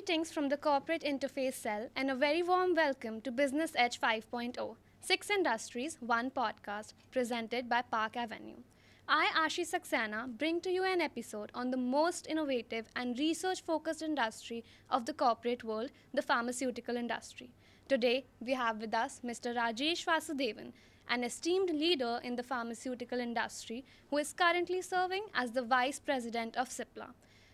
Greetings from the Corporate Interface Cell and a very warm welcome to Business Edge 5.0, 6 Industries, 1 Podcast, presented by Park Avenue. I, Ashi Saxena, bring to you an episode on the most innovative and research focused industry of the corporate world, the pharmaceutical industry. Today, we have with us Mr. Rajesh Vasudevan, an esteemed leader in the pharmaceutical industry who is currently serving as the Vice President of Cipla.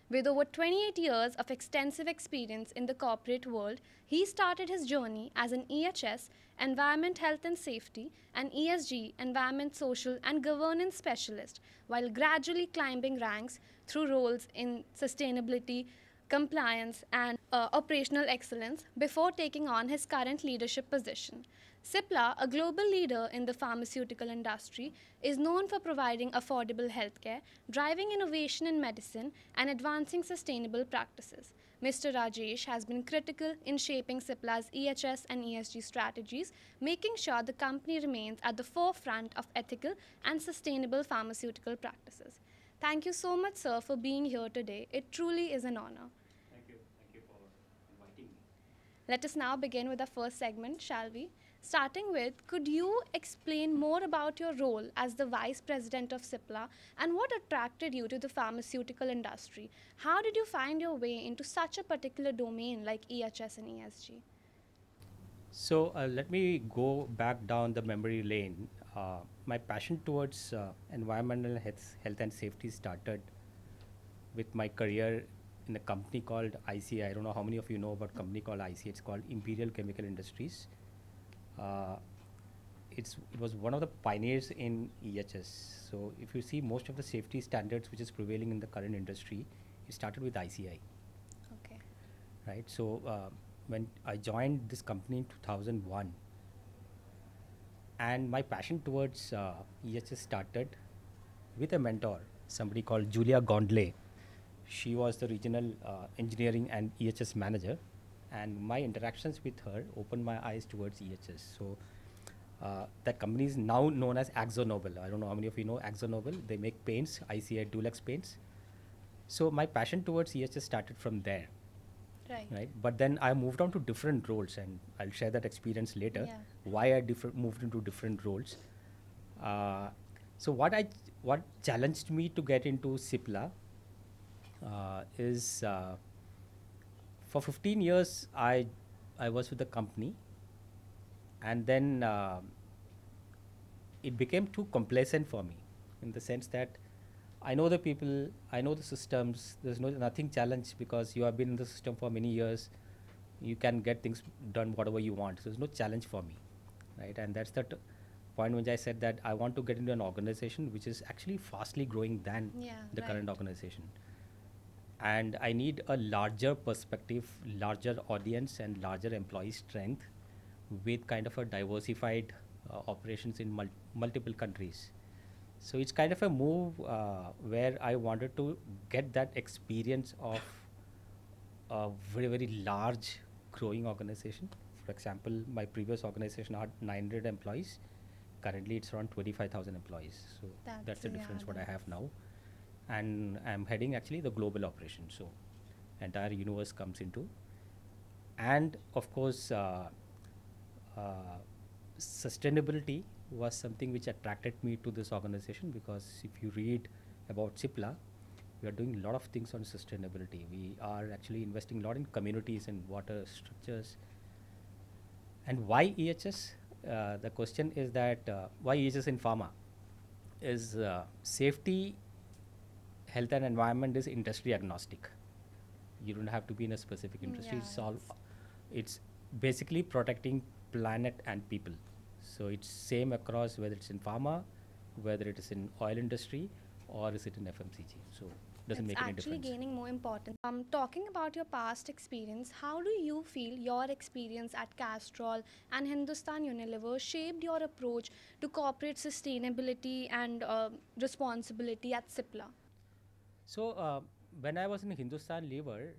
With over 28 years of extensive experience in the corporate world, he started his journey as an EHS, Environment, Health and Safety, and ESG, Environment, Social and Governance specialist, while gradually climbing ranks through roles in sustainability, compliance, and operational excellence before taking on his current leadership position. Cipla, a global leader in the pharmaceutical industry, is known for providing affordable healthcare, driving innovation in medicine, and advancing sustainable practices. Mr. Rajesh has been critical in shaping Cipla's EHS and ESG strategies, making sure the company remains at the forefront of ethical and sustainable pharmaceutical practices. Thank you so much, sir, for being here today. It truly is an honor. Thank you. Thank you for inviting me. Let us now begin with our first segment, shall we? Starting with, could you explain more about your role as the Vice President of Cipla and what attracted you to the pharmaceutical industry? How did you find your way into such a particular domain like EHS and ESG? So let me go back down the memory lane. My passion towards environmental health and safety started with my career in a company called ICI. I don't know how many of you know about a company called ICI. It's called Imperial Chemical Industries. Uh, it was one of the pioneers in EHS. So if you see most of the safety standards which is prevailing in the current industry, it started with ICI. Okay. Right? So when I joined this company in 2001, and my passion towards EHS started with a mentor, somebody called Julia Gondley. She was the regional engineering and EHS manager, and my interactions with her opened my eyes towards EHS. So that company is now known as AkzoNobel. I don't know how many of you know AkzoNobel. They make paints, ICI Dulux paints. So my passion towards EHS started from there. Right, but then I moved on to different roles, and I'll share that experience later. Yeah. Why I moved into different roles. Uh, so what challenged me to get into Cipla is for 15 years I was with the company, and then it became too complacent for me, in the sense that I know the people, I know the systems. There's nothing challenge because you have been in the system for many years. You can get things done whatever you want. So there's no challenge for me, right? And that's the point when I said that I want to get into an organization which is actually fastly growing than Yeah, the current right. organization. And I need a larger perspective, larger audience, and larger employee strength with kind of a diversified operations in multiple countries. So it's kind of a move where I wanted to get that experience of a very, very large growing organization. For example, my previous organization had 900 employees. Currently, it's around 25,000 employees. So that's the Yeah, difference what I have that's now. And I'm heading actually the global operation. So entire universe comes into. And of course, uh, sustainability was something which attracted me to this organization, because if you read about Cipla, we are doing a lot of things on sustainability. We are actually investing a lot in communities and water structures. And why EHS? The question is that why EHS in pharma is safety, health, and environment is industry agnostic. You don't have to be in a specific industry. yeah, It's basically protecting planet and people. So it's same across whether it's in pharma, whether it is in oil industry, or is it in FMCG. So doesn't it's make any actually difference. gaining more importance. Talking about your past experience, how do you feel your experience at Castrol and Hindustan Unilever shaped your approach to corporate sustainability and responsibility at Cipla? So when I was in Hindustan Lever,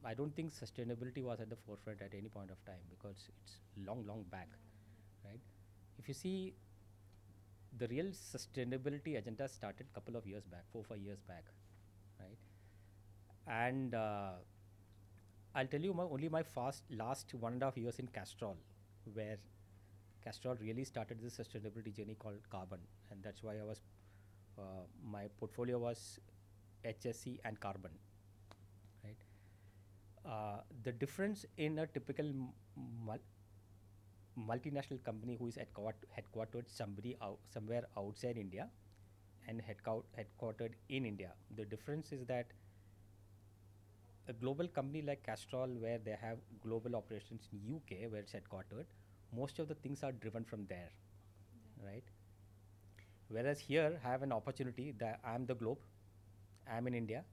I don't think sustainability was at the forefront at any point of time, because it's long, long back, right? If you see, the real sustainability agenda started couple of years back, 4 5 years back, right? And I'll tell you only my fast last 1.5 years in Castrol, where Castrol really started this sustainability journey called carbon, and that's why my portfolio was HSC and carbon, right? The difference in a typical multinational company who is headquartered somewhere outside India and headquartered in India, the difference is that a global company like Castrol, where they have global operations in UK, where it's headquartered, most of the things are driven from there, right? Whereas here, I have an opportunity that I'm the globe, I'm in India,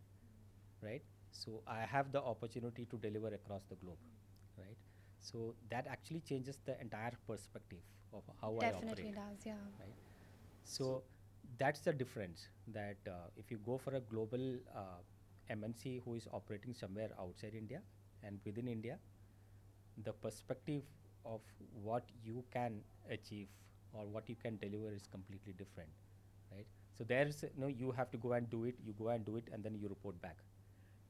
right? So I have the opportunity to deliver across the globe, right? So that actually changes the entire perspective of how I Definitely operate, does, yeah. right? So that's the difference. That if you go for a global MNC who is operating somewhere outside India and within India, the perspective of what you can achieve or what you can deliver is completely different, right? So there's no, you have to go and do it, you go and do it, and then you report back.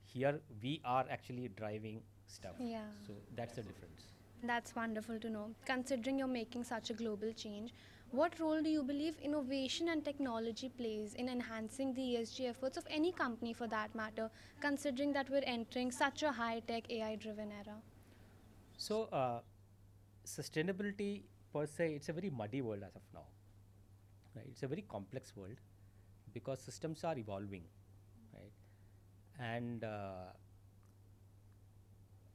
Here we are actually driving stuff, Yeah. so that's the difference. That's wonderful to know. Considering you're making such a global change, what role do you believe innovation and technology plays in enhancing the ESG efforts of any company for that matter, considering that we're entering such a high-tech AI driven era? So sustainability per se, it's a very muddy world as of now, right? It's a very complex world because systems are evolving, right? And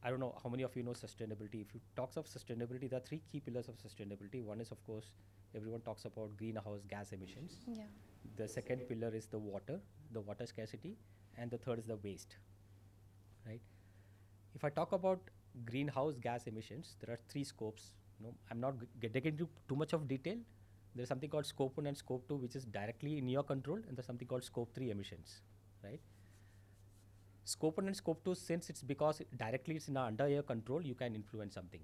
I don't know how many of you know sustainability. If you talks of sustainability, there are three key pillars of sustainability. One is, of course, everyone talks about greenhouse gas emissions. Yeah. The second pillar is the water scarcity, and the third is the waste, right? If I talk about greenhouse gas emissions, there are three scopes. I'm not getting into too much of detail. There's something called scope 1 and scope 2, which is directly in your control, and there's something called scope 3 emissions, right? Scope 1 and scope 2, since it's because directly it's under your control, you can influence something.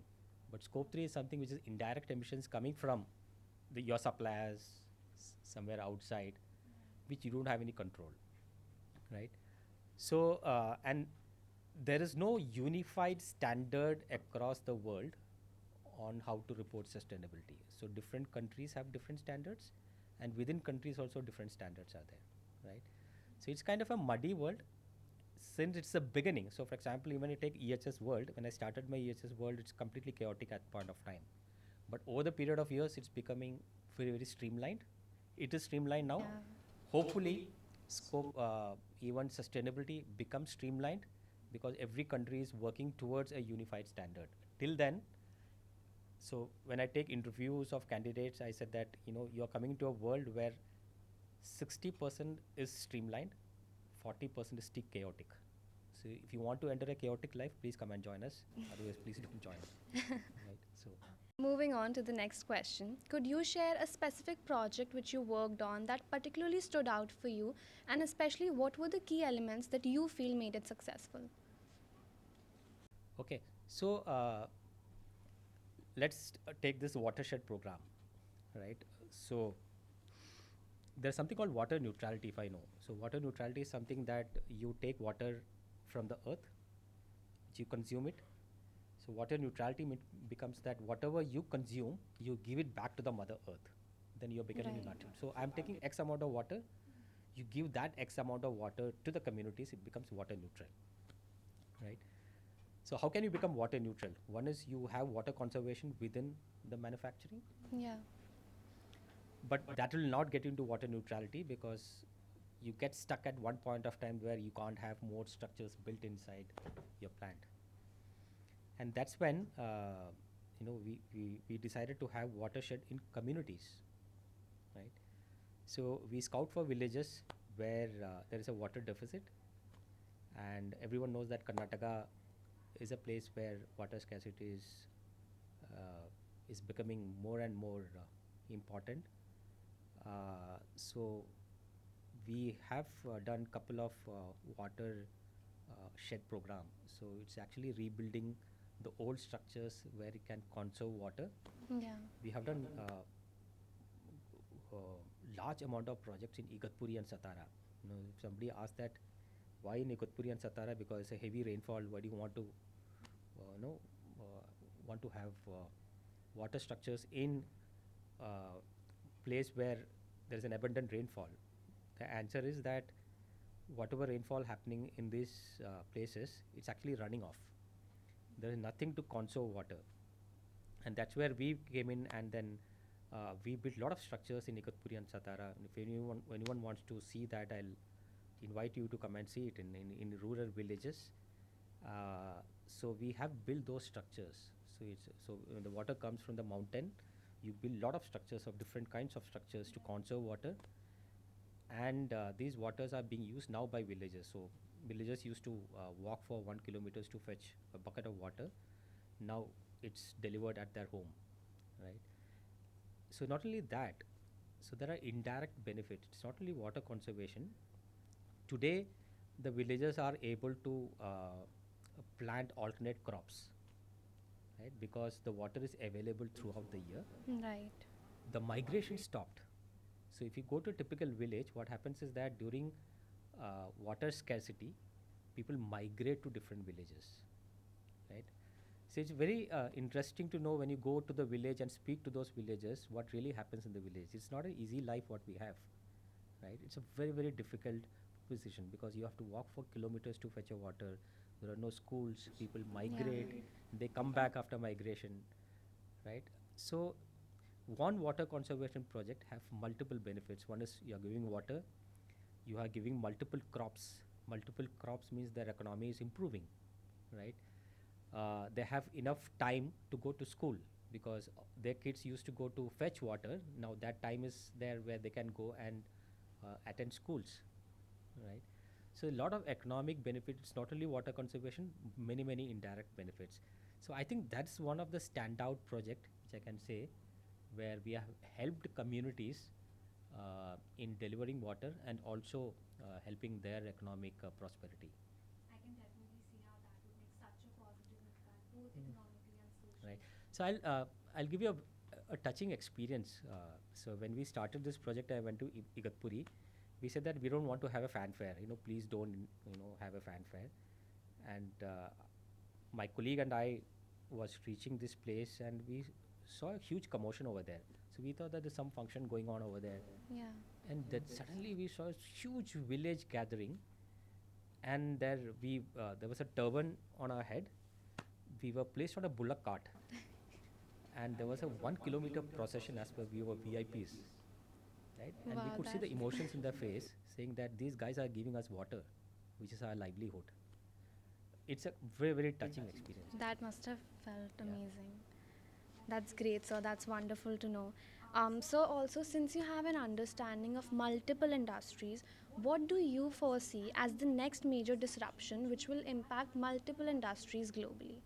But scope 3 is something which is indirect emissions coming from your suppliers somewhere outside, which you don't have any control, right? So, and there is no unified standard across the world on how to report sustainability. So, different countries have different standards, and within countries also different standards are there, right? So, it's kind of a muddy world since it's the beginning. So, for example, even I take EHS world, when I started my EHS world, it's completely chaotic at point of time. But over the period of years, it's becoming very, very streamlined. It is streamlined now. Yeah. Hopefully, scope even sustainability becomes streamlined because every country is working towards a unified standard. Till then, so when I take interviews of candidates, I said that you're coming to a world where 60% is streamlined, 40% is still chaotic. So if you want to enter a chaotic life, please come and join us. Otherwise, please don't join. Right. So Moving on to the next question, could you share a specific project which you worked on that particularly stood out for you, and especially what were the key elements that you feel made it successful? okay. So let's take this watershed program, right? So there's something called water neutrality, if I know. So water neutrality is something that you take water from the earth, you consume it. So water neutrality becomes that whatever you consume, you give it back to the mother earth. Then you're becoming Right. neutral. So I'm taking X amount of water, you give that X amount of water to the communities, it becomes water neutral, right? So how can you become water neutral? One is you have water conservation within the manufacturing, Yeah. but that will not get into water neutrality because you get stuck at one point of time where you can't have more structures built inside your plant. And that's when we decided to have watershed in communities, right? So we scout for villages where there is a water deficit, and everyone knows that Karnataka is a place where water scarcity is becoming more and more important. So we have done couple of water shed program. So it's actually rebuilding the old structures where it can conserve water. Yeah. We have done large amount of projects in Igatpuri and Satara. If somebody asks that why in Igatpuri and Satara, because it's a heavy rainfall, why do you want to you know, want to have water structures in uh, place where there is an abundant rainfall? The answer is that whatever rainfall happening in these places, it's actually running off. There is nothing to conserve water, and that's where we came in, and then we built a lot of structures in Igatpuri and Satara. And if anyone wants to see that, I'll invite you to come and see it in rural villages. So we have built those structures. So when the water comes from the mountain, you build a lot of structures of different kinds of structures to conserve water, and these waters are being used now by villagers. So villagers used to walk for 1 kilometers to fetch a bucket of water. Now it's delivered at their home, right? So not only that, so there are indirect benefits. It's not only water conservation. Today, the villagers are able to plant alternate crops, right? Because the water is available throughout the year. Right. The migration stopped. So if you go to a typical village, what happens is that during water scarcity, people migrate to different villages, right? So it's very interesting to know when you go to the village and speak to those villagers what really happens in the village. It's not an easy life what we have, right? It's a very very difficult position because you have to walk for kilometers to fetch a water. There are no schools. People Yeah. migrate. They come back after migration, right? So one water conservation project have multiple benefits. One is you are giving water, you are giving multiple crops. Multiple crops means their economy is improving, right? They have enough time to go to school because their kids used to go to fetch water. Now that time is there where they can go and attend schools, right? So a lot of economic benefits, not only water conservation, many indirect benefits. So I think that's one of the standout project which I can say where we have helped communities in delivering water and also helping their economic prosperity. I can definitely see how that would make such a positive impact, both economically and socially. Right. So I'll give you a touching experience. So when we started this project, I went to Igatpuri. We said that we don't want to have a fanfare. Please don't have a fanfare. And my colleague and I was reaching this place, and we saw a huge commotion over there. So we thought that there's some function going on over there, Yeah. and that suddenly we saw a huge village gathering, and there was a turban on our head. We were placed on a bullock cart, and there was a 1 kilometer procession as per we were VIPs, right? And we Wow, could see that the emotions in their face, saying that these guys are giving us water, which is our livelihood. It's a very very touching experience. that must have felt Yeah. amazing. That's great, sir. That's wonderful to know. So, also, since you have an understanding of multiple industries, what do you foresee as the next major disruption which will impact multiple industries globally?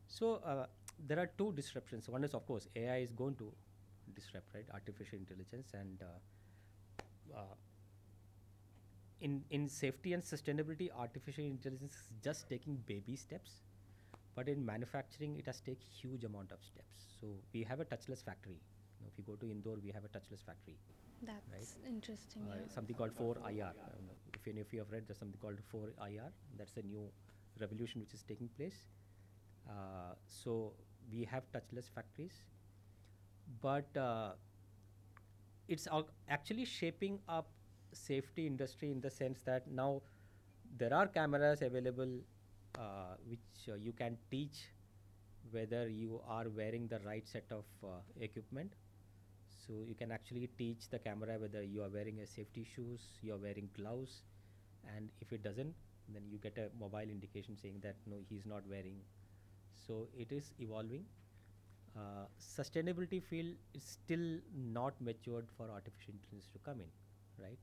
So there are two disruptions. One is, of course, AI is going to disrupt, right? Artificial intelligence, and uh, in safety and sustainability, artificial intelligence is just taking baby steps, but in manufacturing, it has taken huge amount of steps. So we have a touchless factory. If you go to Indore, we have a touchless factory, right? That's interesting, yeah. Something called 4IR. If any of you have read, there's something called 4IR. That's a new revolution which is taking place. So we have touchless factories, but it's actually shaping up safety industry in the sense that now there are cameras available which you can teach whether you are wearing the right set of equipment. So you can actually teach the camera whether you are wearing a safety shoes, you are wearing gloves, and if it doesn't, then you get a mobile indication saying that no, he's not wearing. So it is evolving. Sustainability field is still not matured for artificial intelligence to come in, right?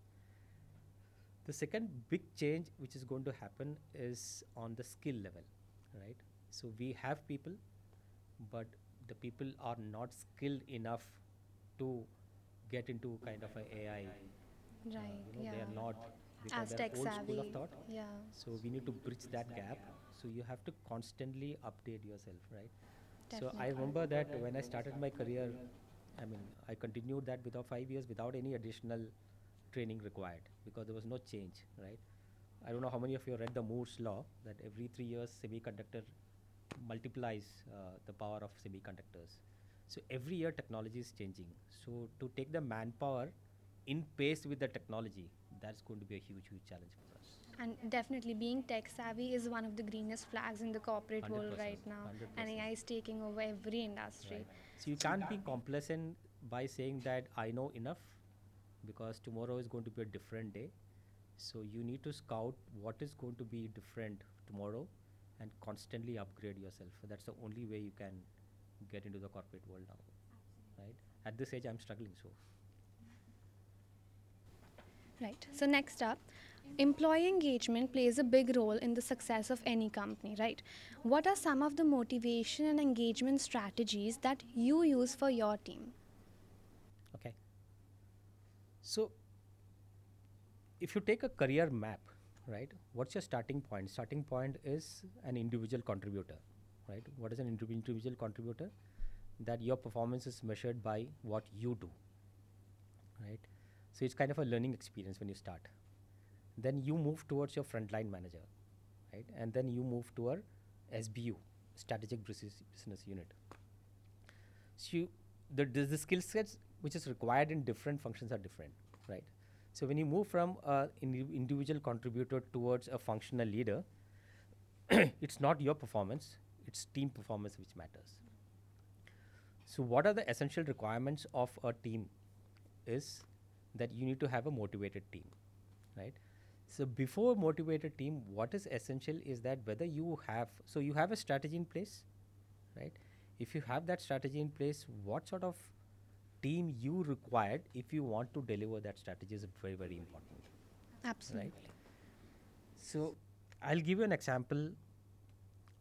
The second big change which is going to happen is on the skill level, right? So we have people, but the people are not skilled enough to get into kind of a AI. Right, They are yeah. not, because As they're tech old school of savvy, thought. yeah. So we need to bridge that gap. So you have to constantly update yourself, right? So I Definitely. remember that when I started my career, I mean, I continued that without 5 years without any additional training required because there was no change, right? I don't know how many of you read the Moore's law that every 3 years semiconductor multiplies the power of semiconductors. So every year technology is changing. So to take the manpower in pace with the technology, that's going to be a huge, huge challenge for us. And definitely, being tech savvy is one of the greenest flags in the corporate world 100%. right now, and 100%. AI is taking over every industry. Right. So you can't be complacent by saying that I know enough, because tomorrow is going to be a different day. So you need to scout what is going to be different tomorrow and constantly upgrade yourself. That's the only way you can get into the corporate world now. Right? At this age, I'm struggling. So Right. So, next up, employee engagement plays a big role in the success of any company, right? What are some of the motivation and engagement strategies that you use for your team? okay. So if you take a career map, right, what's your starting point? Starting point is an individual contributor, right? What is an individual contributor? That your performance is measured by what you do, right? So it's kind of a learning experience when you start. Then you move towards your frontline manager, right? And then you move to our SBU, strategic business unit. So the skill sets which is required in different functions are different, right? So when you move from an individual contributor towards a functional leader, it's not your performance, it's team performance which matters. So what are the essential requirements of a team is that you need to have a motivated team, right? So before motivated team, what is essential is that whether you have, so you have a strategy in place, right? If you have that strategy in place, what sort of team you required if you want to deliver that strategy is very, very important, right? Absolutely. So I'll give you an example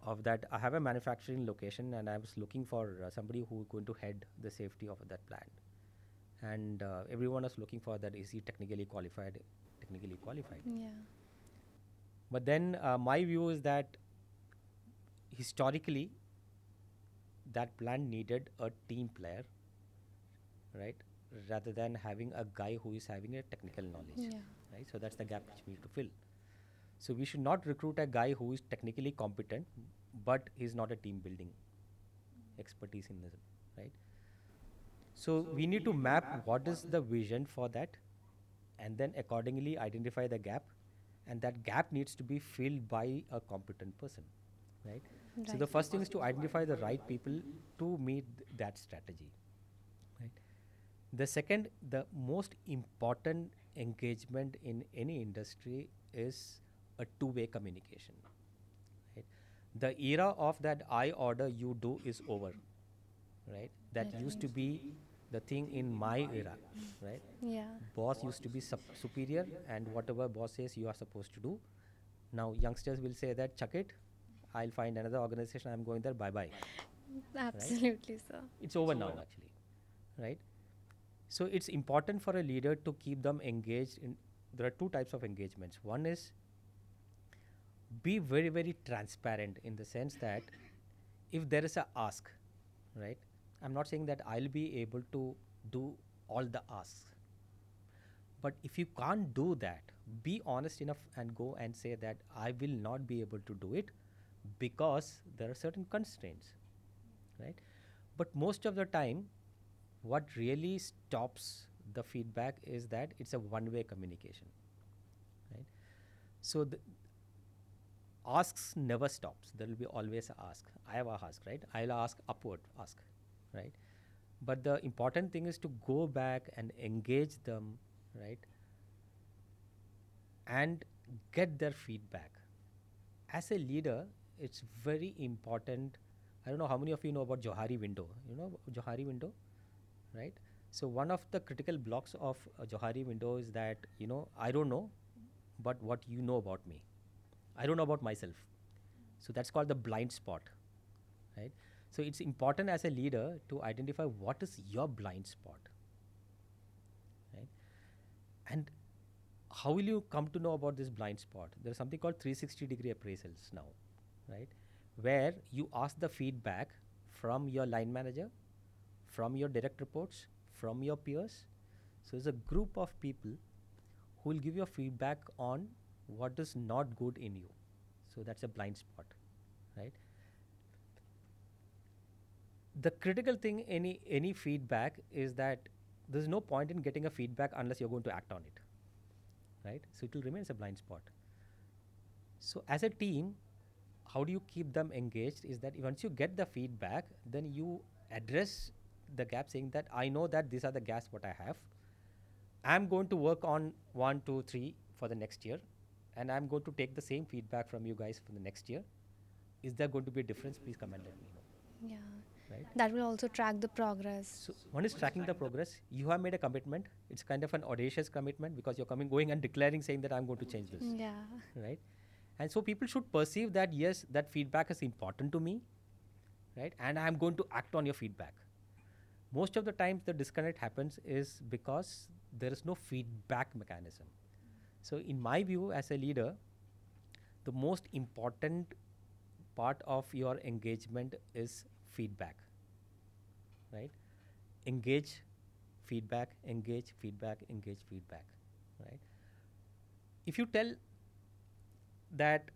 of that. I have a manufacturing location and I was looking for somebody who is going to head the safety of that plant. And everyone was looking for that, is he technically qualified? Technically qualified. Yeah. But then my view is that historically, that plant needed a team player, right? Rather than having a guy who is having a technical knowledge, Yeah. right? So that's the gap which we need to fill. So we should not recruit a guy who is technically competent, but he's not a team building expertise in this, right? So we need to map what is the vision for that, and then accordingly identify the gap, and that gap needs to be filled by a competent person, right? So the Right. first thing is to identify the right people to meet that strategy, right? The second, the most important engagement in any industry is a two-way communication, right? The era of that I order you do is over, right? That used to be the thing in my era, right? Yeah. Boss used to be superior, and whatever boss says you are supposed to do. Now youngsters will say that chuck it, I'll find another organization, I'm going there, bye bye, right? Absolutely, sir. It's over now actually, right? So it's important for a leader to keep them engaged in. There are two types of engagements. One is be very, very transparent in the sense that if there is a ask, right? I'm not saying that I'll be able to do all the asks, but if you can't do that, be honest enough and go and say that I will not be able to do it because there are certain constraints, right? But most of the time, what really stops the feedback is that it's a one-way communication, right? So the asks never stops. There will be always a ask. I have a ask, right? I'll ask upward ask, right? But the important thing is to go back and engage them, right? And get their feedback. As a leader, it's very important. I don't know how many of you know about Johari window. You know Johari window, right? So one of the critical blocks of a Johari window is that, I don't know, but what you know about me. I don't know about myself. So that's called the blind spot, right? So it's important as a leader to identify what is your blind spot, right? And how will you come to know about this blind spot? There's something called 360-degree appraisals now, right? Where you ask the feedback from your line manager, from your direct reports, from your peers. So it's a group of people who will give you feedback on what is not good in you. So that's a blind spot, right? The critical thing any feedback is that there's no point in getting a feedback unless you're going to act on it, right? So it will remain as a blind spot. So as a team, how do you keep them engaged is that once you get the feedback, then you address the gap saying that I know that these are the gaps what I have. I'm going to work on 1, 2, 3 for the next year, and I'm going to take the same feedback from you guys for the next year. Is there going to be a difference? Please come and let me know. Yeah. Right? That will also track the progress. So one is tracking the progress. You have made a commitment. It's kind of an audacious commitment because you're going and declaring saying that I'm going to change this. Yeah. Right? And so people should perceive that yes, that feedback is important to me, right? And I'm going to act on your feedback. Most of the times the disconnect happens is because there is no feedback mechanism. So in my view as a leader, the most important part of your engagement is feedback, right? Engage feedback, engage feedback, engage feedback, right? If you tell that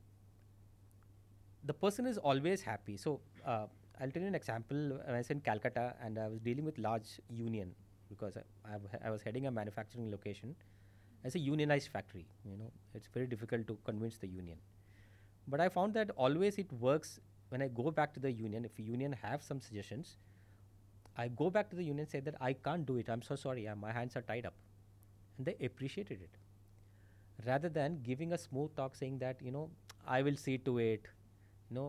the person is always happy. So I'll tell you an example. When I was in Calcutta and I was dealing with large union because I was heading a manufacturing location as a unionized factory. It's very difficult to convince the union. But I found that always it works when I go back to the union. If the union have some suggestions, I go back to the union and say that I can't do it. I'm so sorry. My hands are tied up. And they appreciated it. Rather than giving a smooth talk saying that, I will see to it,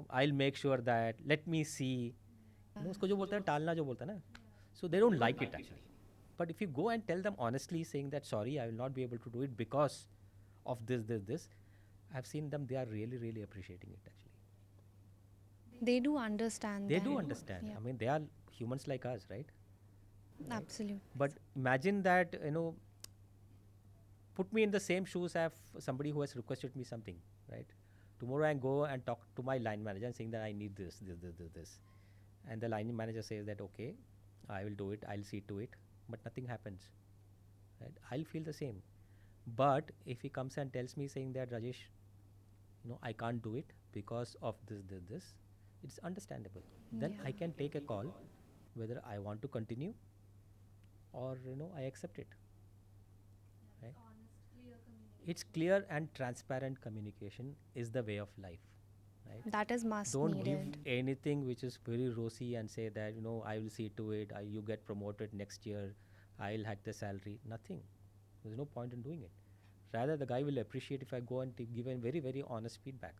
I'll make sure that, let me see. उसको जो बोलता है टालना जो बोलता है ना, so they don't like it actually. But if you go and tell them honestly saying that sorry, I will not be able to do it because of this, I've seen them, they are really, really appreciating it actually. They do understand They that. do understand. Yeah. I mean, they are humans like us, right? Absolutely. But imagine that, put me in the same shoes as somebody who has requested me something, right? Tomorrow I go and talk to my line manager and saying that I need this. And the line manager says that, okay, I will do it, I'll see to it, but nothing happens, right? I'll feel the same. But if he comes and tells me saying that, Rajesh, I can't do it because of this, it's understandable. Then Yeah. I can take a call whether I want to continue or, I accept it, right? It's clear and transparent communication is the way of life, right? That is must Don't needed. give anything which is very rosy and say that, I will see to it, you get promoted next year, I'll hack the salary. Nothing. There's no point in doing it. Rather, the guy will appreciate if I go and give a very, very honest feedback.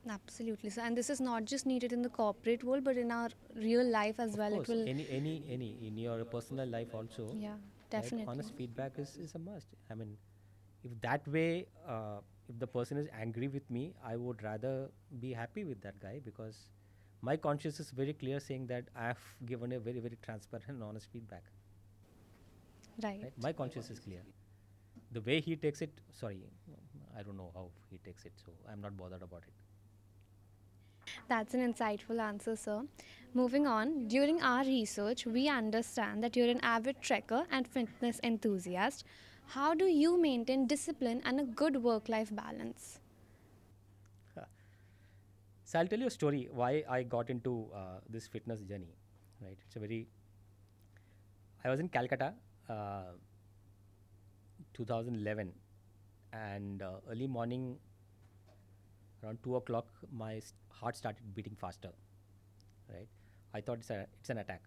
Absolutely. So, and this is not just needed in the corporate world, but in our real life as Of well. It course, will. any in your personal life also, Yeah, right? definitely. Honest feedback is a must. I mean, if that way, if the person is angry with me, I would rather be happy with that guy because my conscience is very clear saying that I have given a very, very transparent and honest feedback. Right. Right? My conscience is clear. The way he takes it, sorry, I don't know how he takes it, so I'm not bothered about it. That's an insightful answer, sir. Moving on, during our research, we understand that you're an avid trekker and fitness enthusiast. How do you maintain discipline and a good work life balance? So I'll tell you a story why I got into this fitness journey. Right? It's a very. I was in Calcutta, 2011, and early morning, around 2 o'clock, my heart started beating faster. Right? I thought it's an attack,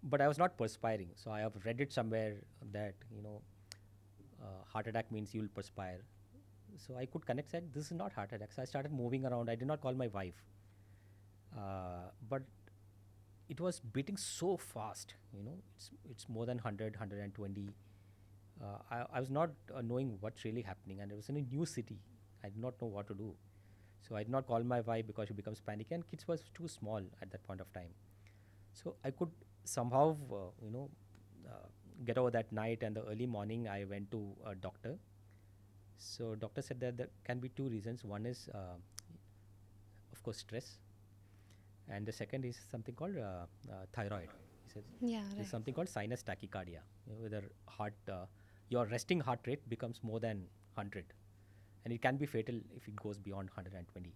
but I was not perspiring. So I have read it somewhere that heart attack means you will perspire. So I could connect that this is not heart attack. So I started moving around. I did not call my wife, but it was beating so fast. It's more than 100, 120. I was not knowing what's really happening, and it was in a new city. I did not know what to do. So I did not call my wife because she becomes panicky, and kids was too small at that point of time. So I could somehow, get over that night, and the early morning I went to a doctor. So doctor said that there can be two reasons. One is, of course, stress, and the second is something called thyroid. He said Yeah, there's right. something called sinus tachycardia, whether your resting heart rate becomes more than 100, and it can be fatal if it goes beyond 120.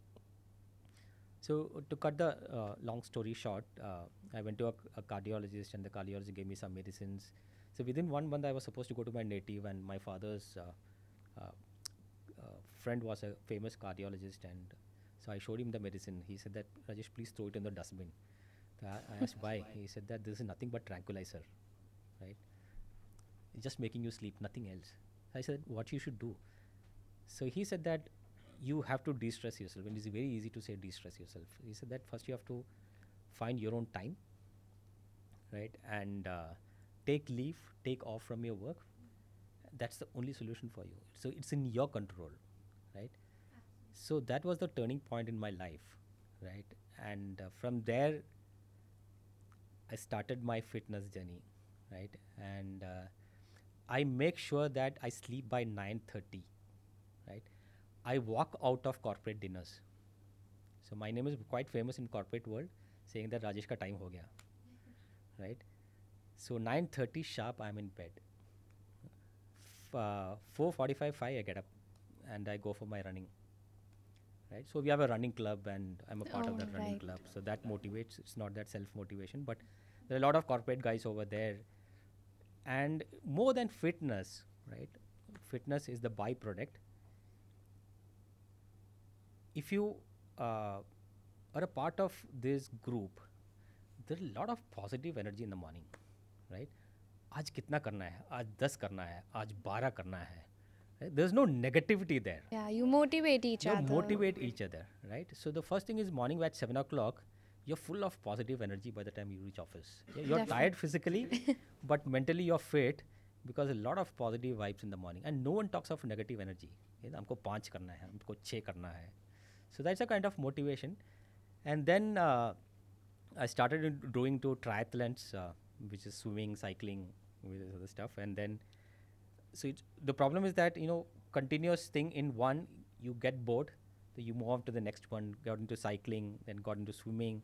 So to cut the long story short, I went to a cardiologist, and the cardiologist gave me some medicines. So within 1 month, I was supposed to go to my native, and my father's uh, friend was a famous cardiologist, and so I showed him the medicine. He said that, Rajesh, please throw it in the dustbin. So I asked why. He said that this is nothing but tranquilizer, right? It's just making you sleep, nothing else. I said, what you should do? So he said that you have to de-stress yourself, and it's very easy to say de-stress yourself. He said that first you have to find your own time, right, and take leave, take off from your work. That's the only solution for you. So it's in your control, right? So that was the turning point in my life, right? And from there, I started my fitness journey, right? And I make sure that I sleep by 9:30, right? I walk out of corporate dinners. So my name is quite famous in corporate world, saying that Rajesh ka time ho gaya, right? So 9:30 sharp, I'm in bed. 4:45, 5, I get up, and I go for my running. Right. So we have a running club, and I'm a part Oh, of that running right. club. So that motivates. It's not that self motivation, but there are a lot of corporate guys over there, and more than fitness, right? Fitness is the byproduct. If you are a part of this group, there's a lot of positive energy in the morning, right? आज कितना करना है, आज 10 करना है, आज 12 करना है. Right? There's no negativity there. Yeah, you motivate each You other. motivate each other, right? So the first thing is morning at 7 o'clock, you're full of positive energy by the time you reach office. Yeah, you're tired physically, but mentally you're fit because a lot of positive vibes in the morning. And no one talks of negative energy. हमको 5 करना है, हमको 6 करना है. So that's a kind of motivation. And then I started doing to triathlons, which is swimming, cycling, with this other stuff. And then so the problem is that continuous thing in one, you get bored, so you move on to the next one, got into cycling, then got into swimming,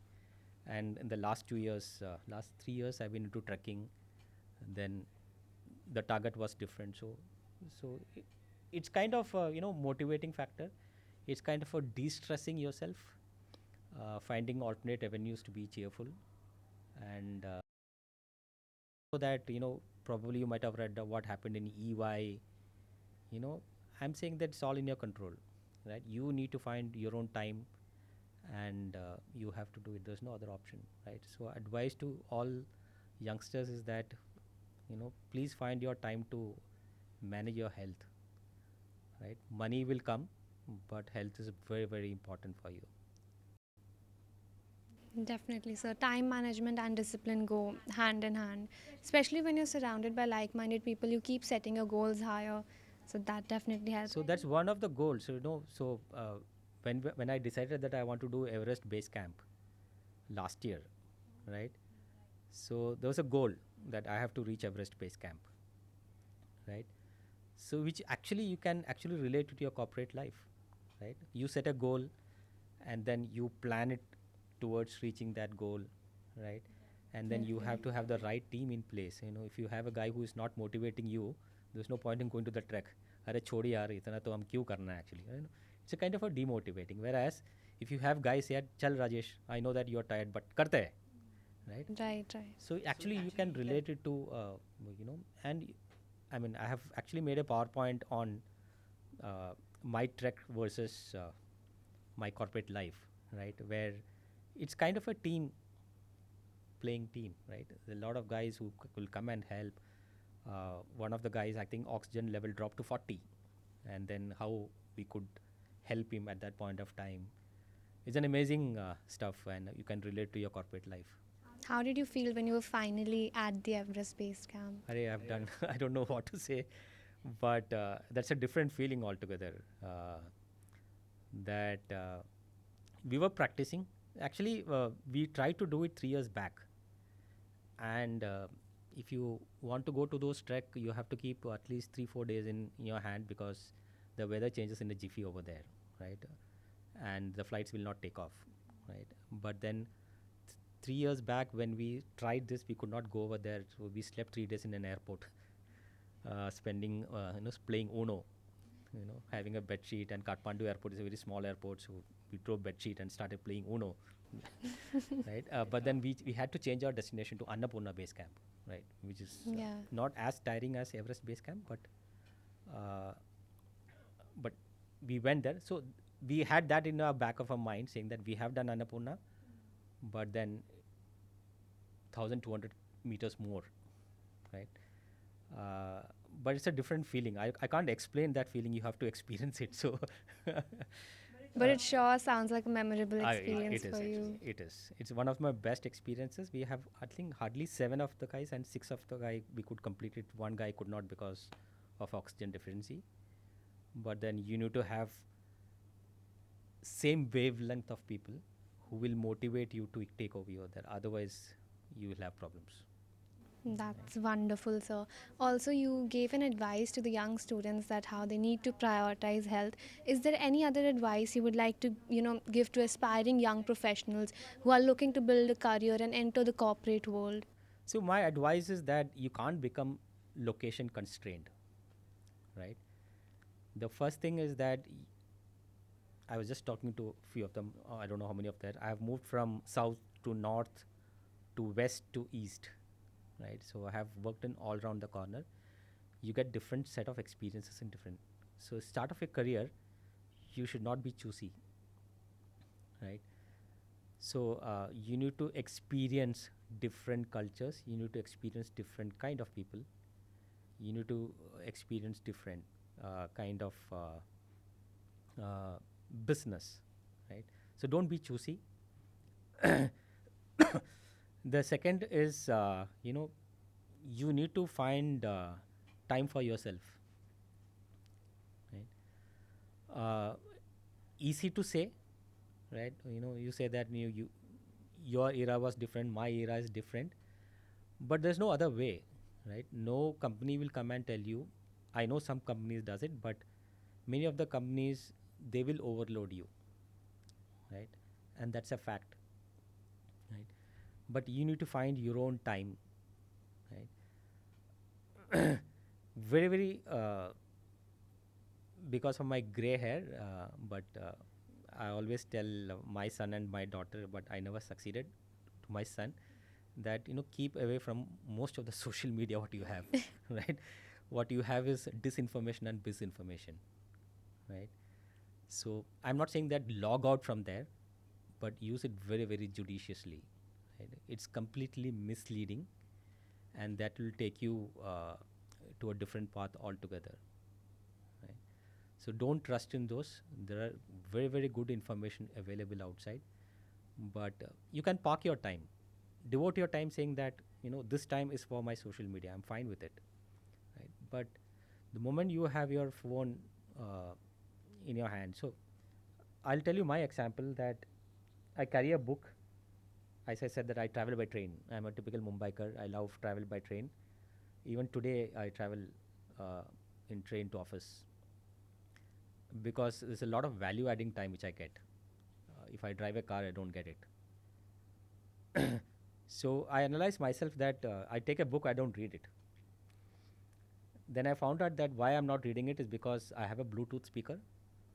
and in the last 2 years, last 3 years, I've been into trekking. And then the target was different, so it's kind of a, motivating factor. It's kind of a de-stressing yourself, finding alternate avenues to be cheerful. And so that probably you might have read what happened in EY. you know I'm saying that it's all in your control, right? You need to find your own time, and you have to do it. There's no other option, right? So advice to all youngsters is that please find your time to manage your health, right? Money will come, but health is very, very important for you. Definitely, sir. Time management and discipline go hand in hand. Especially when you're surrounded by like minded people, you keep setting your goals higher. So that definitely helps. So that's one of the goals. When I decided that I want to do Everest base camp last year, right? So there was a goal that I have to reach Everest base camp, right? So which actually you can actually relate to your corporate life, right? You set a goal, and then you plan it towards reaching that goal, right? And then you have to have the right team in place. If you have a guy who is not motivating you, there's no point in going to the trek. अरे छोड़ यार इतना तो हम क्यों करना है actually, it's a kind of a demotivating. Whereas if you have guys here, चल Rajesh, I know that you're tired, but करते हैं, right? Right, right. So actually you can relate it to and I mean, I have actually made a PowerPoint on my trek versus my corporate life, right? Where it's kind of a team playing team, right? There are a lot of guys who will come and help. One of the guys, I think, oxygen level dropped to 40, and then how we could help him at that point of time. It's an amazing stuff, and you can relate to your corporate life. How did you feel when you were finally at the Everest Base Camp? Arey, I've done. I don't know what to say, but that's a different feeling altogether. That we were practicing. Actually, we tried to do it 3 years back, and if you want to go to those trek, you have to keep at least 3-4 days in your hand because the weather changes in a jiffy over there, right? And the flights will not take off, right? But then 3 years back when we tried this, we could not go over there, so we slept 3 days in an airport, spending playing Uno. having a bed sheet, and Kathmandu airport is a very small airport, so we drove bed sheet and started playing Uno, right? But then we had to change our destination to Annapurna base camp, right? Which is Yeah. not as tiring as Everest base camp, uh, but we went there. So we had that in our back of our mind, saying that we have done Annapurna, but then 1,200 meters more, right? Uh, but it's a different feeling. I can't explain that feeling. You have to experience it. So, But it sure sounds like a memorable experience it for is actually. you. It is. It's one of my best experiences. We have, I think, hardly seven of the guys, and six of the guy we could complete it. One guy could not because of oxygen deficiency. But then you need to have same wavelength of people who will motivate you to take over your there. Otherwise, you will have problems. That's wonderful, sir. Also, you gave an advice to the young students that how they need to prioritize health. Is there any other advice you would like to, give to aspiring young professionals who are looking to build a career and enter the corporate world? So my advice is that you can't become location constrained, right? The first thing is that I was just talking to a few of them. I don't know how many of that. I have moved from south to north to west to east, right? So I have worked in all around the corner. You get different set of experiences in different. So start of a career, you should not be choosy, right? So you need to experience different cultures. You need to experience different kind of people. You need to experience different kind of business, right? So don't be choosy. The second is, you need to find time for yourself, right? Uh, Easy to say, right? You say that your era was different, my era is different, but there's no other way, right? No company will come and tell you. I know some companies does it, but many of the companies, they will overload you, right? And that's a fact, right? But you need to find your own time, right? Very very because of my gray hair, but I always tell my son and my daughter, but I never succeeded to my son, that keep away from most of the social media what you have, right? What you have is disinformation and misinformation, right? So I'm not saying that log out from there, but use it very very judiciously, right? It's completely misleading, and that will take you to a different path altogether, right? So don't trust in those. There are very very good information available outside, but you can park your time, devote your time saying that this time is for my social media. I'm fine with it, right? But the moment you have your phone uh, in your hand, so I'll tell you my example that I carry a book. As I said that I travel by train. I'm a typical Mumbaiker. I love travel by train. Even today I travel uh, in train to office because there's a lot of value adding time which I get. If I drive a car, I don't get it. So I analyze myself that I take a book, I don't read it. Then I found out that why I'm not reading it is because I have a Bluetooth speaker,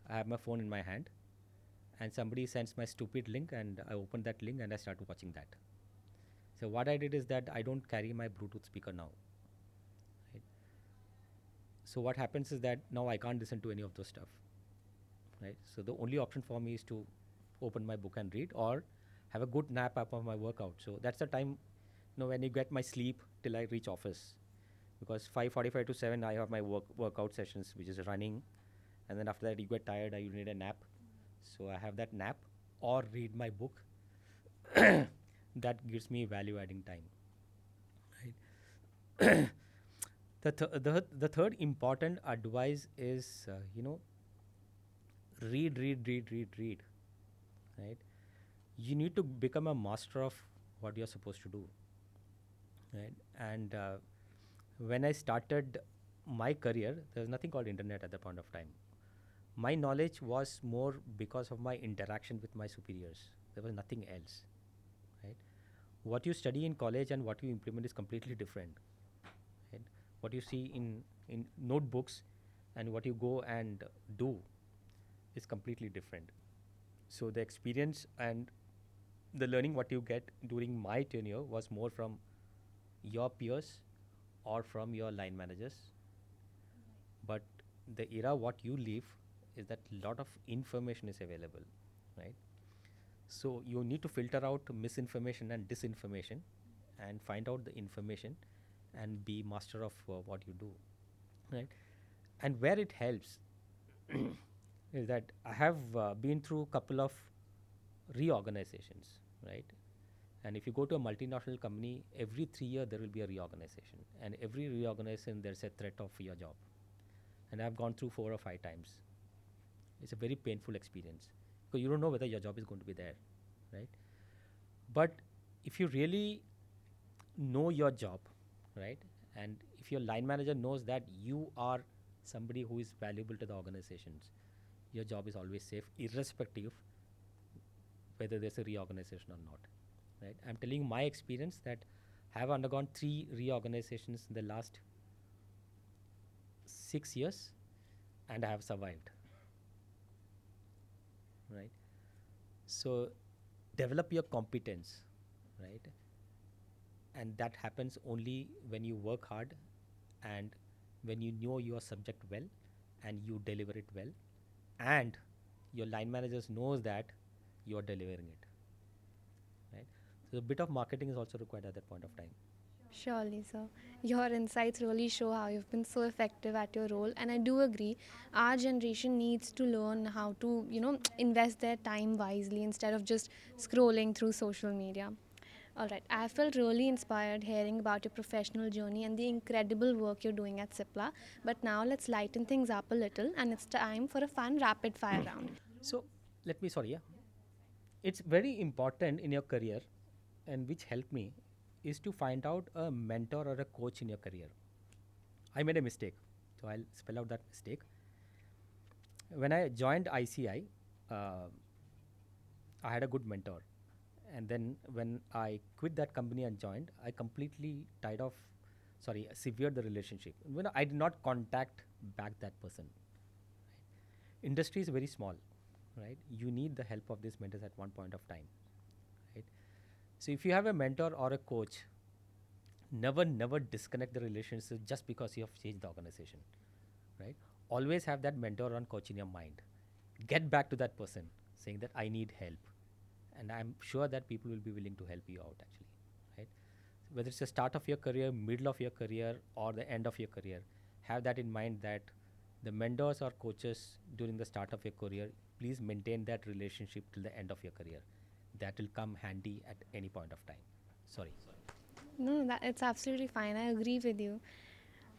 I have my phone in my hand, and somebody sends my stupid link, and I open that link and I start watching that. So what I did is that I don't carry my Bluetooth speaker now, right? So what happens is that now I can't listen to any of those stuff, right? So the only option for me is to open my book and read, or have a good nap after my workout. So that's the time, when you get my sleep till I reach office, because 5:45 to 7 I have my workout sessions, which is running, and then after that you get tired, you need a nap. So I have that nap or read my book. That gives me value adding time, right? The third important advice is, read, right? You need to become a master of what you're supposed to do, right? And when I started my career, there's nothing called internet at that point of time. My knowledge was more because of my interaction with my superiors. There was nothing else, right? What you study in college and what you implement is completely different, right? What you see in notebooks and what you go and do is completely different. So the experience and the learning what you get during my tenure was more from your peers or from your line managers. But the era what you live is that lot of information is available, right? So you need to filter out misinformation and disinformation and find out the information and be master of what you do, right? And where it helps is that I have been through a couple of reorganizations, right? And if you go to a multinational company, every 3 years there will be a reorganization, and every reorganization there's a threat of your job. And I've gone through 4 or 5 times. It's a very painful experience because you don't know whether your job is going to be there, right? But if you really know your job, right, and if your line manager knows that you are somebody who is valuable to the organizations, your job is always safe, irrespective whether there's a reorganization or not, right? I'm telling you my experience that I have undergone 3 reorganizations in the last 6 years, and I have survived, right? So develop your competence, right? And that happens only when you work hard and when you know your subject well and you deliver it well, and your line managers knows that you are delivering it, right? So a bit of marketing is also required at that point of time. Surely, sir. Your insights really show how you've been so effective at your role, and I do agree. Our generation needs to learn how to, invest their time wisely instead of just scrolling through social media. All right, I felt really inspired hearing about your professional journey and the incredible work you're doing at Cipla. But now let's lighten things up a little, and it's time for a fun rapid fire round. So let me sorry, yeah, it's very important in your career, and which helped me is to find out a mentor or a coach in your career. I made a mistake, so I'll spell out that mistake. When I joined ICI, uh, I had a good mentor, and then when I quit that company and joined, I completely severed the relationship. When I did not contact back that person. Industry is very small, right? You need the help of these mentors at one point of time, right? So if you have a mentor or a coach, never disconnect the relationship just because you have changed the organization, right? Always have that mentor or coach in your mind. Get back to that person saying that I need help, and I'm sure that people will be willing to help you out actually, right? Whether it's the start of your career, middle of your career, or the end of your career, have that in mind that the mentors or coaches during the start of your career, please maintain that relationship till the end of your career. That will come handy at any point of time. Sorry. No, that it's absolutely fine. I agree with you.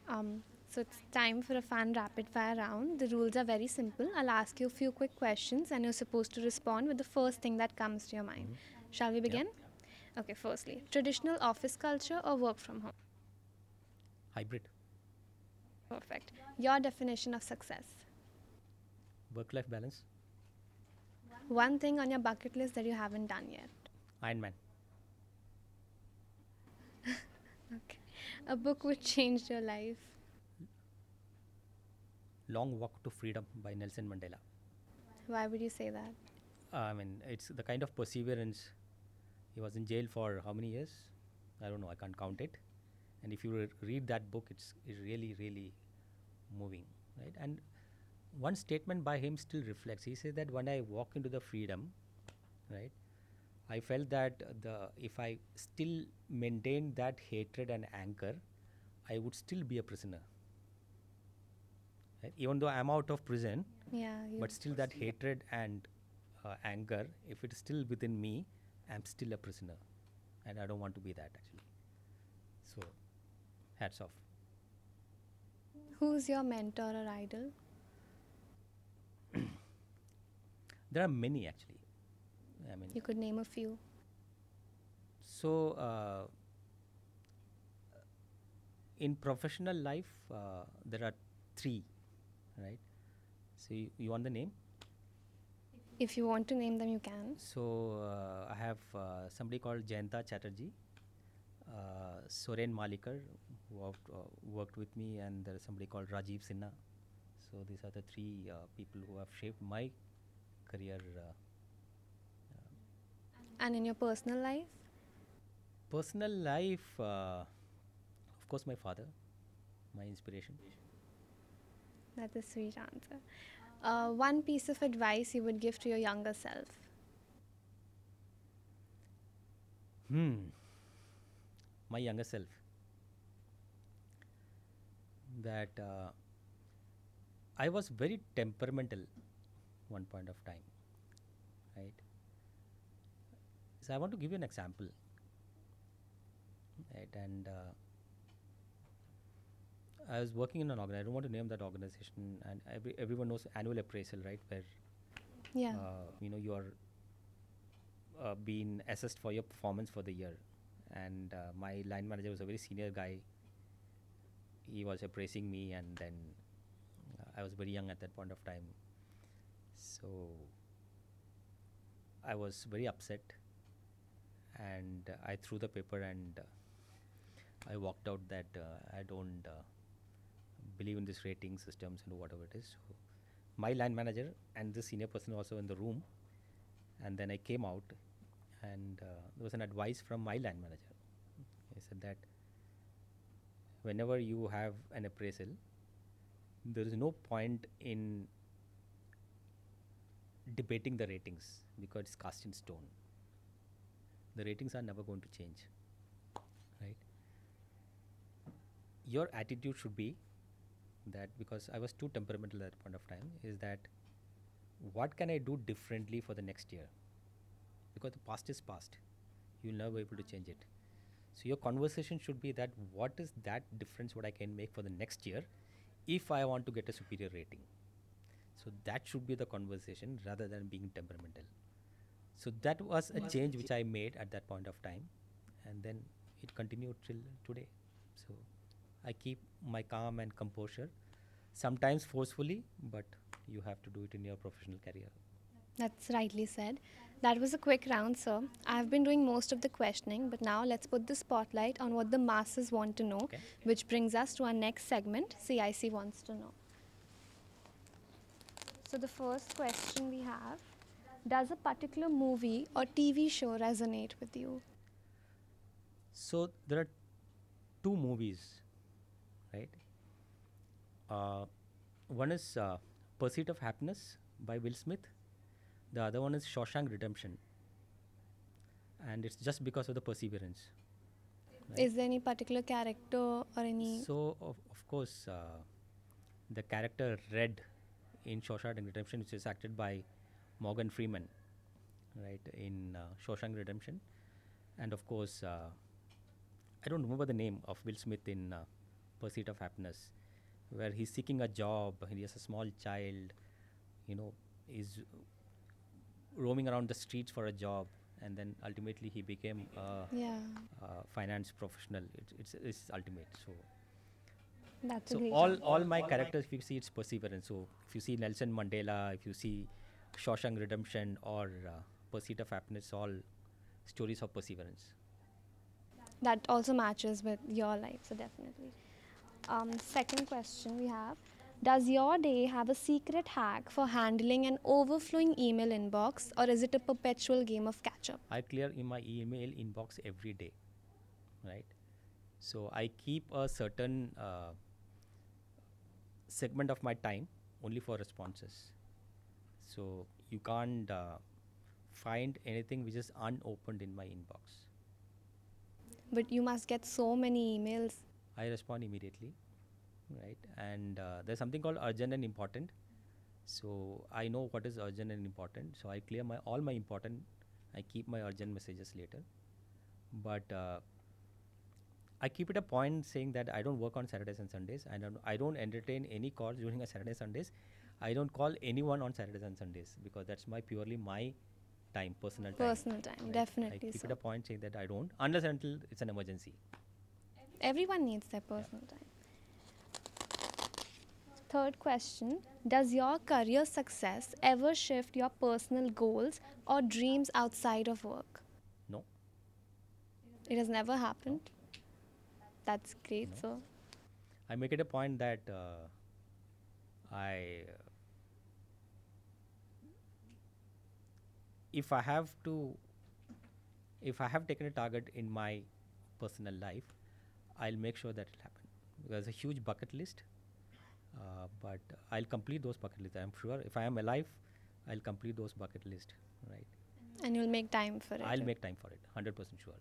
So it's time for a fun rapid fire round. The rules are very simple. I'll ask you a few quick questions, and you're supposed to respond with the first thing that comes to your mind. Shall we Yeah. begin? Okay, firstly, traditional office culture or work from home? Hybrid. Perfect. Your definition of success. Work life balance. One thing on your bucket list that you haven't done yet. Iron Man. Okay. A book which changed your life. Long Walk to Freedom by Nelson Mandela. Why would you say that? I mean, it's the kind of perseverance. He was in jail for how many years? I don't know. I can't count it. And if you read that book, it's really, really moving, right? And one statement by him still reflects. He says that when I walk into the freedom, right, I felt that the if I still maintained that hatred and anger, I would still be a prisoner. Right? Even though I'm out of prison, Yeah, but you. still that hatred and anger, if it's still within me, I'm still a prisoner, and I don't want to be that actually. So, hats off. Who's your mentor or idol? There are many actually. I mean, You could name a few. so in professional life, there are three, right? So you want the name? If you want to name them, you can. So I have somebody called Jayanta Chatterjee, Soren Malikar, who worked with me, and there is somebody called Rajiv Sinha. So these are the three people who have shaped my career. And in your personal life? Personal life, of course, my father, my inspiration. That's a sweet answer. One piece of advice you would give to your younger self? Hmm. My younger self, that I was very temperamental one point of time, right? So I want to give you an example, right? And I was working in an organization. I don't want to name that organization, and everyone knows annual appraisal, right? Where Yeah. you are being assessed for your performance for the year. And my line manager was a very senior guy. He was appraising me, and then I was very young at that point of time. So I was very upset, and I threw the paper, and I walked out that I don't believe in this rating systems and whatever it is. So my line manager and the senior person also in the room, and then I came out, and there was an advice from my line manager. He said that whenever you have an appraisal, there is no point in debating the ratings because it's cast in stone. The ratings are never going to change, right? Your attitude should be that, because I was too temperamental at that point of time, is that what can I do differently for the next year? Because the past is past. You'll never be able to change it. So your conversation should be that what is that difference what I can make for the next year if I want to get a superior rating. So that should be the conversation rather than being temperamental. So that was a change which I made at that point of time, and then it continued till today. So I keep my calm and composure, sometimes forcefully, but you have to do it in your professional career. That's rightly said. That was a quick round, sir. I've been doing most of the questioning, but now let's put the spotlight on what the masses want to know, Okay. which brings us to our next segment, CIC Wants to Know. So, the first question we have: does a particular movie or TV show resonate with you? So there are two movies, right? One is Pursuit of Happiness by Will Smith. The other one is Shawshank Redemption, and it's just because of the perseverance, right? Is there any particular character or any. So of course, the character Red in Shawshank Redemption, which is acted by Morgan Freeman, right, in Shawshank Redemption, and of course, I don't remember the name of Will Smith in Pursuit of Happiness, where he's seeking a job. He has a small child, you know, is roaming around the streets for a job, and then ultimately he became a, Yeah, finance professional. It's ultimate. So that's a so great all answer. my characters, if you see, it's perseverance. So if you see Nelson Mandela, if you see Shawshank Redemption or Pursuit of Happiness, all stories of perseverance. That also matches with your life, so definitely. Second question we have: does your day have a secret hack for handling an overflowing email inbox, or is it a perpetual game of catch up? I clear in my email inbox every day, right? So I keep a certain segment of my time only for responses. So you can't find anything which is unopened in my inbox. But you must get so many emails. I respond immediately, right? And there's something called urgent and important. So I know what is urgent and important. So I clear my all my important. I keep my urgent messages later. But I keep it a point saying that I don't work on Saturdays and Sundays. I don't entertain any calls during a Saturday Sundays. I don't call anyone on Saturdays and Sundays because that's my purely my time, personal time. Personal time, Right? I definitely keep it a so. point saying that I don't unless until it's an emergency. Everyone needs their Yeah. personal time. Third question: does your career success ever shift your personal goals or dreams outside of work? No, It has never no, happened. That's great, no. so. I make it a point that I if I have to if I have taken a target in my personal life, I'll make sure that it'll happen. There's a huge bucket list, but I'll complete those bucket lists. I'm sure if I am alive, I'll complete those bucket list. Right? And you'll make time for I'll it. make time for it. 100% sure.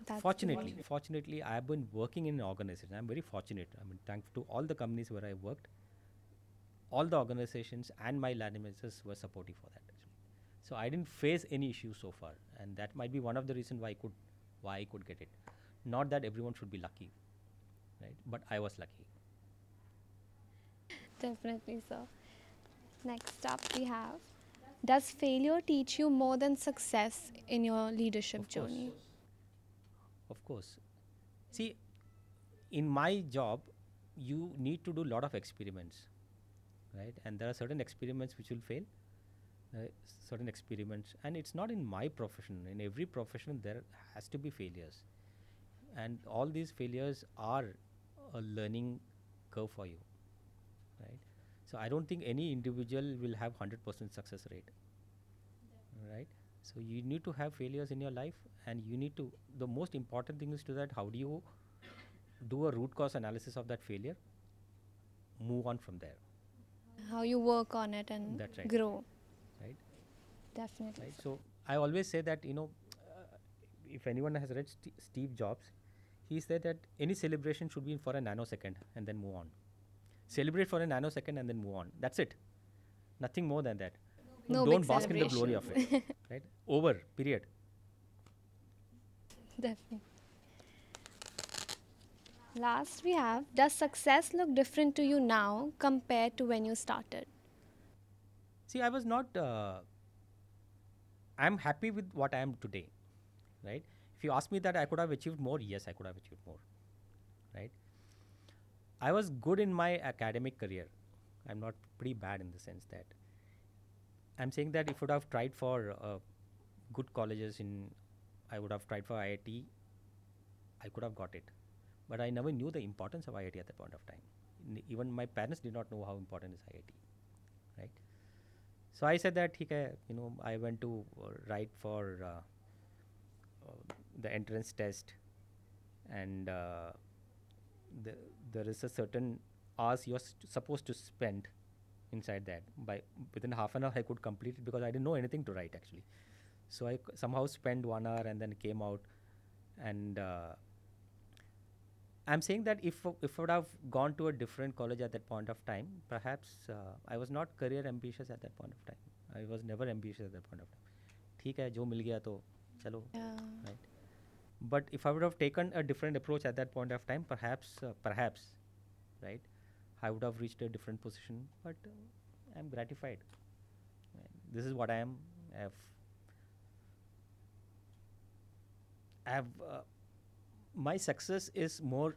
That's Fortunately, I've been working in an organization. I'm very fortunate. I mean, thanks to all the companies where I worked, all the organizations and my line managers were supportive for that. Actually. So I didn't face any issues so far, and that might be one of the reasons why I could get it. Not that everyone should be lucky, right? But I was lucky. definitely so. Next up, we have, does failure teach you more than success in your leadership Of course, journey? of course. See, in my job, you need to do a lot of experiments, right? And there are certain experiments which will fail, certain experiments, and it's not in my profession. In every profession, there has to be failures, and all these failures are a learning curve for you, right? So I don't think any individual will have 100% success rate, right? So you need to have failures in your life, and you need to. The most important thing is to that. How do you do a root cause analysis of that failure? Move on from there. How you work on it and That's right, grow. right? Definitely Right. so. So I always say that if anyone has read Steve Jobs, he said that any celebration should be for a nanosecond and then move on. Celebrate for a nanosecond and then move on. That's it. Nothing more than that. No big Don't bask in the glory of celebrations. it. Right? Over. Period. Definitely. Last, we have, does success look different to you now compared to when you started? See, I was not. I'm happy with what I am today. Right? If you ask me that I could have achieved more, yes, I could have achieved more. Right? I was good in my academic career. I'm not pretty bad in the sense that I'm saying that if I would have tried for good colleges I would have tried for IIT, I could have got it. But I never knew the importance of IIT at that point of time. Even my parents did not know how important is IIT, right? So I said that, I went to write for the entrance test, and the, there is a certain hours you're supposed to spend inside that. By within half an hour, I could complete it because I didn't know anything to write actually. So I somehow spent 1 hour and then came out, and I'm saying that if I would have gone to a different college at that point of time, perhaps I was not career ambitious at that point of time. I was never ambitious at that point of time. ठीक है जो मिल गया तो चलो, Yeah. right? But if I would have taken a different approach at that point of time, perhaps, right, I would have reached a different position. But I'm gratified. Right? This is what I am. I've my success is more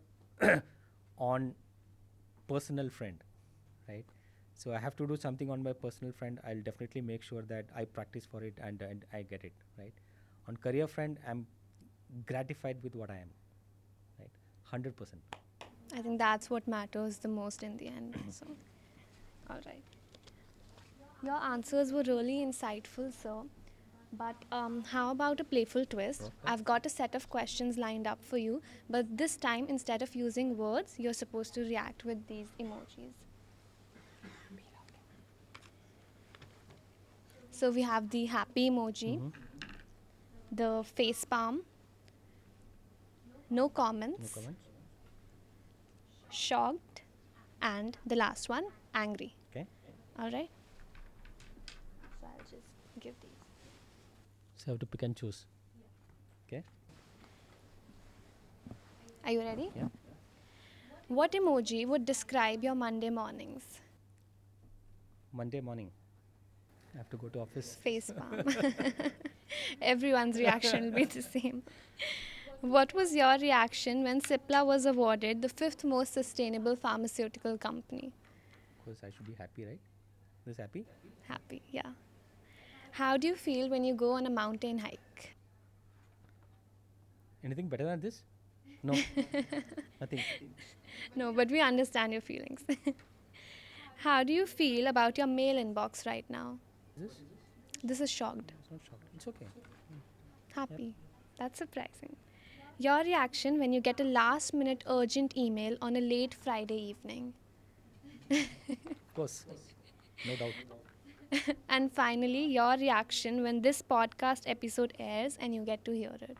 on personal front, right? So I have to do something on my personal front. I'll definitely make sure that I practice for it, and I get it right. On career front, I'm gratified with what I am, right? 100%. I think that's what matters the most in the end. So, all right. Your answers were really insightful, sir. But how about a playful twist? Perfect. I've got a set of questions lined up for you, but this time, instead of using words, you're supposed to react with these emojis. So we have the happy emoji, Mm-hmm. the face palm, no No comments, comments. shocked, and the last one, angry. Okay. All right. So I'll just give these. So I have to pick and choose. Okay. Are you ready? Yeah. What emoji would describe your Monday mornings? Monday morning, I have to go to office. Face palm. Everyone's reaction will be the same. What was your reaction when Cipla was awarded the fifth most sustainable pharmaceutical company? Of course, I should be happy, right? This happy? Happy, yeah. How do you feel when you go on a mountain hike? Anything better than this? No. Nothing. No, but we understand your feelings. How do you feel about your mail inbox right now? Is this? This is shocked. It's not shocked. It's okay. Yep. Happy. That's surprising. Your reaction when you get a last minute urgent email on a late Friday evening. Of course. No doubt. And finally, your reaction when this podcast episode airs and you get to hear it.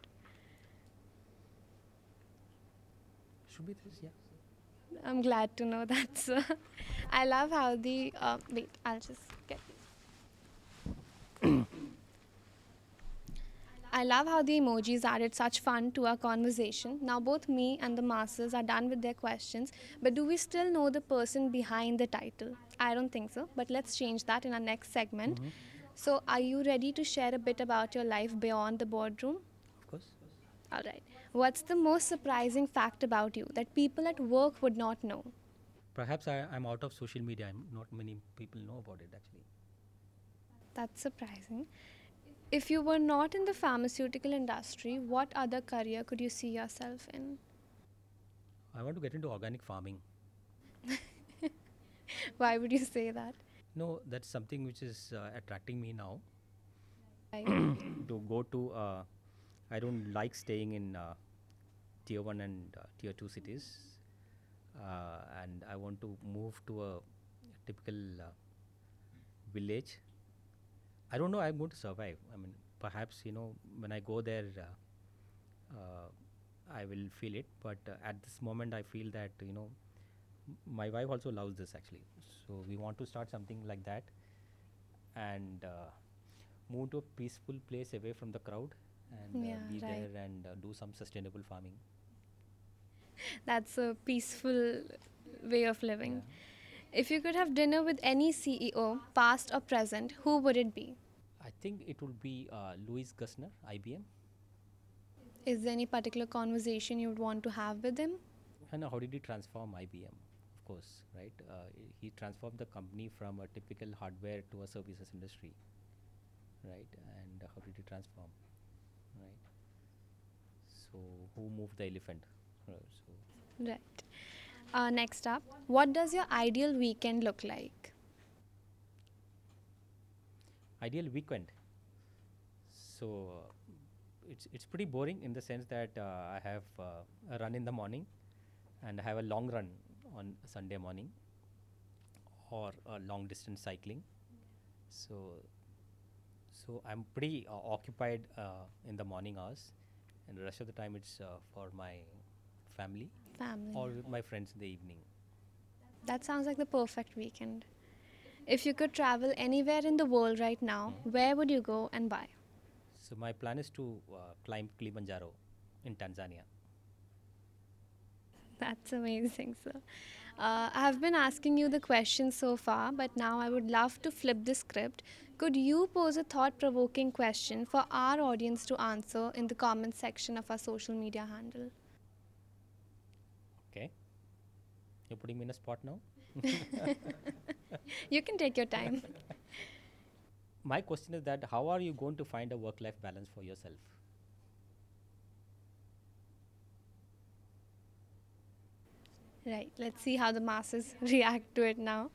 Should be this, yeah. I'm glad to know that, sir. I love how the. Wait, I'll just get. I love how the emojis added such fun to our conversation. Now, both me and the masses are done with their questions, but do we still know the person behind the title? I don't think so, but let's change that in our next segment. Mm-hmm. So, are you ready to share a bit about your life beyond the boardroom? Of course. All right. What's the most surprising fact about you that people at work would not know? Perhaps I'm out of social media. Not many people know about it actually. That's surprising. If you were not in the pharmaceutical industry, what other career could you see yourself in? I want to get into organic farming. Why would you say that? No, that's something which is attracting me now. Right. To go to, I don't like staying in tier 1 and tier 2 cities. And I want to move to a typical village. I don't know I'm going to survive. I mean, perhaps, when I go there, I will feel it. But at this moment, I feel that, my wife also loves this actually. So we want to start something like that and move to a peaceful place away from the crowd and Yeah, be right. there and do some sustainable farming. That's a peaceful way of living. Yeah. If you could have dinner with any CEO, past or present, who would it be? I think it would be Louis Gussner, IBM. Is there any particular conversation you would want to have with him? And how did he transform IBM? Of course, right? He transformed the company from a typical hardware to a services industry, right? And how did he transform, right? So, who moved the elephant? So, Right. Next up, what does your ideal weekend look like? ideal weekend. So, it's pretty boring in the sense that I have a run in the morning and I have a long run on Sunday morning or a long distance cycling. So, so I'm pretty occupied in the morning hours, and the rest of the time it's for my family Family. or with my friends in the evening. That sounds like the perfect weekend. If you could travel anywhere in the world right now, where would you go and why? So my plan is to climb Kilimanjaro in Tanzania. That's amazing, sir. I've been asking you the questions so far, but now I would love to flip the script. Could you pose a thought provoking question for our audience to answer in the comment section of our social media handle? Okay, you're putting me in a spot now. You can take your time. My question is that how are you going to find a work-life balance for yourself? Right, let's see how the masses react to it now.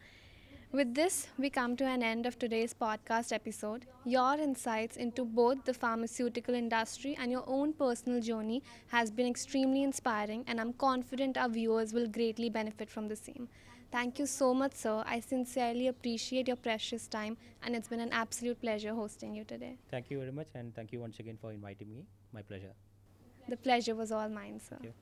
With this, we come to an end of today's podcast episode. Your insights into both the pharmaceutical industry and your own personal journey has been extremely inspiring, and I'm confident our viewers will greatly benefit from the same. Thank you so much, sir. I sincerely appreciate your precious time, and it's been an absolute pleasure hosting you today. Thank you very much, and thank you once again for inviting me. My pleasure. The pleasure was all mine, sir. Thank you.